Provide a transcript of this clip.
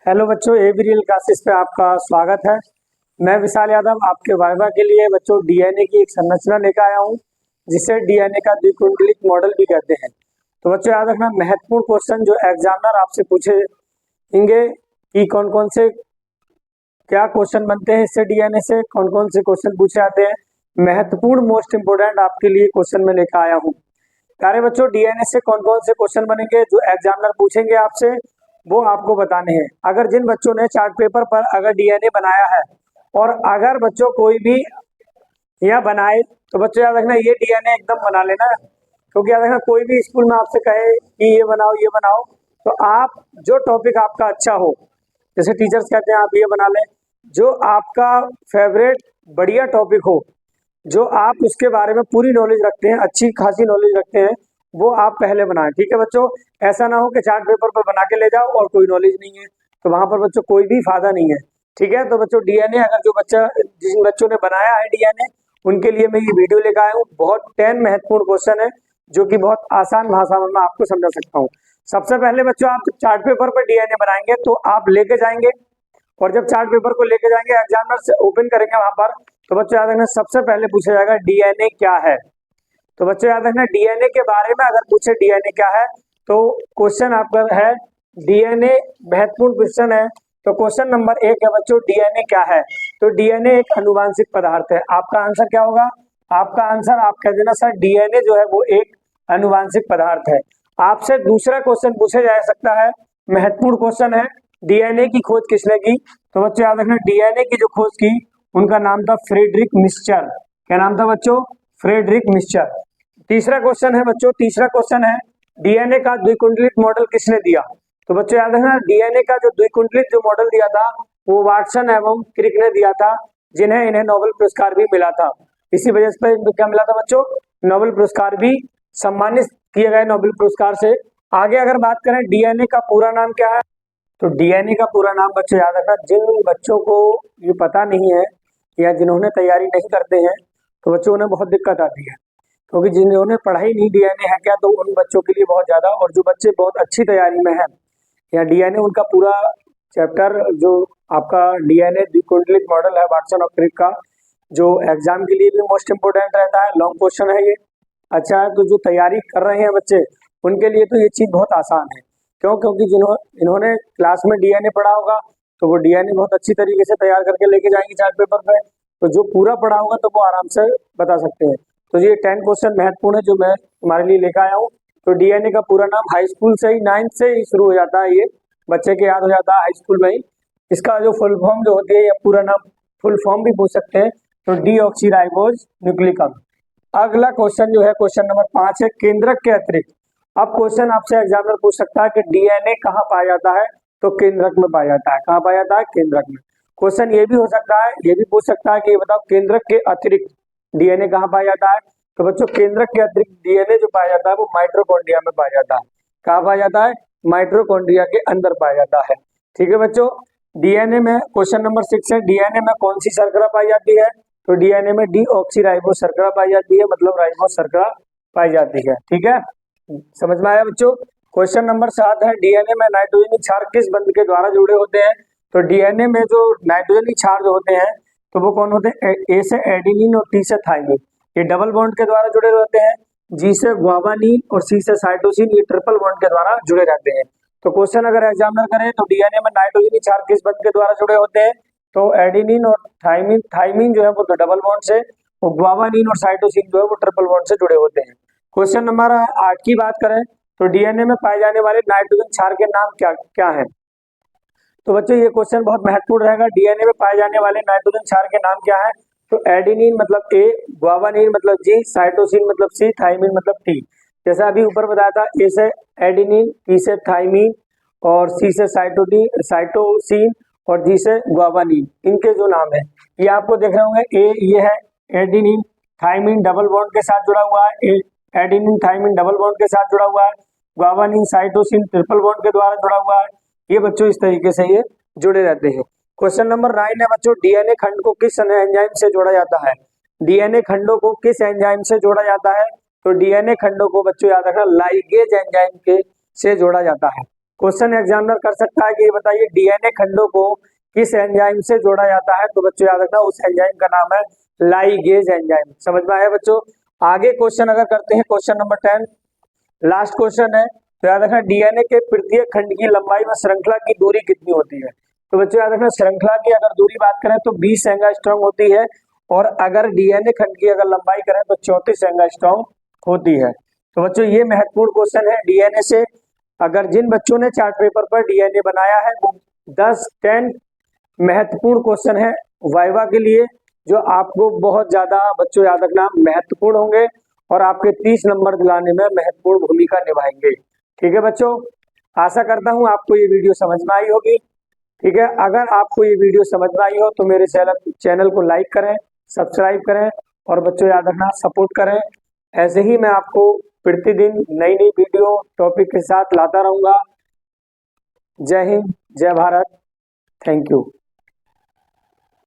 Hello बच्चों, AB real classes पे आपका स्वागत है। मैं विशाल यादव आपके वाइवा के लिए बच्चों डीएनए की एक संरचना लेकर आया हूँ, जिसे डीएनए का द्विकुंडलित मॉडल भी कहते हैं। तो बच्चों याद रखना, महत्वपूर्ण क्वेश्चन जो एग्जामिनर आपसे पूछेंगे कि कौन कौन से क्या क्वेश्चन बनते हैं इससे, डीएनए से कौन कौन से क्वेश्चन पूछे जाते हैं। महत्वपूर्ण मोस्ट इंपोर्टेंट आपके लिए क्वेश्चन में लेकर आया हूँ। प्यारे बच्चों, डीएनए से कौन कौन से क्वेश्चन बनेंगे जो एग्जामिनर पूछेंगे आपसे, वो आपको बताने हैं। अगर जिन बच्चों ने चार्ट पेपर पर अगर डीएनए बनाया है और अगर बच्चों कोई भी यहाँ बनाए, तो बच्चों याद रखना ये डीएनए एकदम बना लेना। क्योंकि याद रखना, कोई भी स्कूल में आपसे कहे कि ये बनाओ, तो आप जो टॉपिक आपका अच्छा हो, जैसे टीचर्स कहते हैं आप ये बना लें, जो आपका फेवरेट बढ़िया टॉपिक हो, जो आप उसके बारे में पूरी नॉलेज रखते हैं, अच्छी खासी नॉलेज रखते हैं, वो आप पहले बनाएं। ठीक है बच्चों, ऐसा ना हो कि चार्ट पेपर पर बना के ले जाओ और कोई नॉलेज नहीं है, तो वहां पर बच्चों कोई भी फायदा नहीं है। ठीक है, तो बच्चों डीएनए अगर जिन बच्चों ने बनाया है डीएनए, उनके लिए मैं ये वीडियो लेकर आया हूँ। बहुत 10 महत्वपूर्ण क्वेश्चन है जो कि बहुत आसान भाषा में मैं आपको समझा सकता हूँ। सबसे पहले बच्चों, आप चार्ट पेपर पर डीएनए बनाएंगे तो आप लेके जाएंगे, और जब चार्ट पेपर को लेके जाएंगे एग्जामिनर से ओपन करेंगे वहां पर, तो बच्चों याद रखना सबसे पहले पूछा जाएगा डीएनए क्या है। तो बच्चों याद रखना, डीएनए के बारे में अगर पूछे डीएनए क्या है, तो क्वेश्चन आपका है डीएनए, महत्वपूर्ण क्वेश्चन है। तो क्वेश्चन नंबर 1 है बच्चों, डीएनए क्या है। तो डीएनए एक अनुवांशिक पदार्थ है। आपका आंसर क्या होगा? आपका आंसर आप कह देना सर डीएनए जो है वो एक अनुवांशिक पदार्थ है। आपसे दूसरा क्वेश्चन पूछा जा सकता है, महत्वपूर्ण क्वेश्चन है, डीएनए की खोज किसने की। तो बच्चों याद रखना, डीएनए की जो खोज की उनका नाम था फ्रेडरिक मिस्चर। क्या नाम था बच्चों? Frederick Miescher. तीसरा क्वेश्चन है बच्चों, तीसरा क्वेश्चन है डीएनए का द्विकुंडलित मॉडल किसने दिया। तो बच्चों याद रखना, डीएनए का जो द्विकुंडलित जो मॉडल दिया था वो वाटसन एवं क्रिक ने दिया था, जिन्हें इन्हें नोबेल पुरस्कार भी मिला था। इसी वजह से इनको क्या मिला था बच्चों? नोबेल पुरस्कार भी सम्मानित किए गए नोबेल पुरस्कार से। आगे अगर बात करें डीएनए का पूरा नाम क्या है, तो डीएनए का पूरा नाम बच्चों याद रखना, जिन बच्चों को ये पता नहीं है या जिन्होंने तैयारी नहीं करते हैं, तो बच्चों उन्हें बहुत दिक्कत आती है। क्योंकि जिन्होंने पढ़ाई नहीं डीएनए है क्या, तो उन बच्चों के लिए बहुत ज्यादा, और जो बच्चे बहुत अच्छी तैयारी में हैं या डीएनए उनका पूरा चैप्टर जो आपका डीएनए द्विकुंडलित मॉडल है वाटसन और क्रिक का, जो एग्जाम के लिए भी मोस्ट इंपोर्टेंट रहता है, लॉन्ग क्वेश्चन है ये। अच्छा है, तो जो तैयारी कर रहे हैं बच्चे, उनके लिए तो ये चीज बहुत आसान है। क्यों? क्योंकि इन्होंने क्लास में डीएनए पढ़ा होगा, तो वो डीएनए बहुत अच्छी तरीके से तैयार करके लेके जाएंगे चार्ट पेपर पे। तो जो पूरा पढ़ा होगा तो वो आराम से बता सकते हैं। तो ये 10 क्वेश्चन महत्वपूर्ण है जो मैं तुम्हारे लिए लेकर आया हूँ। तो डीएनए का पूरा नाम हाई स्कूल से ही 9th से ही शुरू हो जाता है, ये बच्चे के याद हो जाता है हाई स्कूल में ही। इसका जो फुल फॉर्म जो होती है, या पूरा नाम फुल फॉर्म भी पूछ सकते हैं, तो डीऑक्सीराइबोज न्यूक्लिकम। अगला क्वेश्चन जो है क्वेश्चन नंबर 5 है, केंद्रक के अतिरिक्त। अब क्वेश्चन आपसे एग्जामिनर पूछ सकता है कि डीएनए कहाँ पाया जाता है, तो केंद्रक में पाया जाता है। कहाँ पाया जाता है? केंद्रक में। क्वेश्चन ये भी हो सकता है, ये भी पूछ सकता है कि ये बताओ केंद्रक के अतिरिक्त डीएनए कहाँ पाया जाता है। तो बच्चों केंद्रक के अतिरिक्त डीएनए जो पाया जाता है वो माइटोकॉन्ड्रिया में पाया जाता है। कहाँ पाया जाता है? माइटोकॉन्ड्रिया के अंदर पाया जाता है। ठीक है बच्चों, डीएनए में क्वेश्चन नंबर 6 है, डीएनए में कौन सी शर्करा पाई जाती है। तो डीएनए में डीऑक्सीराइबोज शर्करा पाई जाती है, मतलब राइबोज शर्करा पाई जाती है। ठीक है, समझ में आया बच्चों। क्वेश्चन नंबर 7 है, डीएनए में नाइट्रोजनी क्षार किस बंध के द्वारा जुड़े होते हैं। तो डीएनए में जो नाइट्रोजनी क्षार जो होते हैं, तो वो कौन होते हैं? ए से एडिनिन और टी से थाइमिन, ये डबल बॉन्ड के द्वारा जुड़े होते हैं। जी से ग्वावानिन और सी से साइटोसिन, ये ट्रिपल बॉन्ड के द्वारा जुड़े रहते हैं। तो क्वेश्चन अगर एग्जामिनर करें तो डीएनए में नाइट्रोजनी क्षार किस बंध के द्वारा जुड़े होते हैं, तो एडिनिन और थाइमिन जो है वो तो डबल बॉन्ड से, और ग्वावानिन और साइटोसिन जो है वो ट्रिपल बॉन्ड से जुड़े होते हैं। क्वेश्चन नंबर 8 की बात करें, तो डीएनए में पाए जाने वाले नाइट्रोजन क्षार के नाम क्या क्या है। तो बच्चों ये क्वेश्चन बहुत महत्वपूर्ण रहेगा, डीएनए में पाए जाने वाले नाइट्रोजन क्षार के नाम क्या है। तो एडिनिन मतलब ए, ग्वावानिन मतलब जी, साइटोसिन मतलब सी, थाइमिन मतलब टी। जैसा अभी ऊपर बताया था, ए से एडिनिन, टी से थाइमिन और सी से साइटोसिन और जी से ग्वावानिन, इनके जो नाम है ये आपको देख रहे होंगे। ए ये है एडिनिन, थाइमिन डबल बॉन्ड के साथ जुड़ा हुआ है, एडिनिन थाइमिन डबल बॉन्ड के साथ जुड़ा हुआ है, ग्वावानिन साइटोसिन ट्रिपल बॉन्ड के द्वारा जुड़ा हुआ है। ये बच्चों इस तरीके से ये जुड़े रहते हैं। क्वेश्चन नंबर 9 है बच्चों, डीएनए खंड को किस एंजाइम से जोड़ा जाता है। डीएनए खंडों को किस एंजाइम से जोड़ा जाता है। तो डीएनए खंडों को बच्चों याद रखना लाइगेज एंजाइम के से जोड़ा जाता है। क्वेश्चन एग्जामिनर कर सकता है कि ये बताइए डीएनए खंडों को किस एंजाइम से जोड़ा जाता है। तो बच्चों याद रखना उस एंजाइम का नाम है लाइगेज एंजाइम। समझ में आया बच्चों। आगे क्वेश्चन अगर करते हैं, क्वेश्चन नंबर 10 लास्ट क्वेश्चन है। तो याद रखना डीएनए के प्रत्येक खंड की लंबाई व श्रृंखला की दूरी कितनी होती है। तो बच्चों याद रखना श्रृंखला की अगर दूरी बात करें तो 20 एंगास्ट्रॉम होती है, और अगर डीएनए खंड की अगर लंबाई करें तो 34 एंगास्ट्रॉम होती है। तो बच्चों ये महत्वपूर्ण क्वेश्चन है डीएनए से। अगर जिन बच्चों ने चार्ट पेपर पर डीएनए बनाया है वो 10 महत्वपूर्ण क्वेश्चन है वाइवा के लिए, जो आपको बहुत ज्यादा बच्चों याद रखना महत्वपूर्ण होंगे और आपके 30 नंबर दिलाने में महत्वपूर्ण भूमिका निभाएंगे। ठीक है बच्चों, आशा करता हूं आपको ये वीडियो समझ में आई होगी। ठीक है, अगर आपको ये वीडियो समझ में आई हो तो मेरे चैनल को लाइक करें, सब्सक्राइब करें और बच्चों याद रखना सपोर्ट करें। ऐसे ही मैं आपको प्रतिदिन नई नई वीडियो टॉपिक के साथ लाता रहूंगा। जय हिंद, जय भारत, थैंक यू।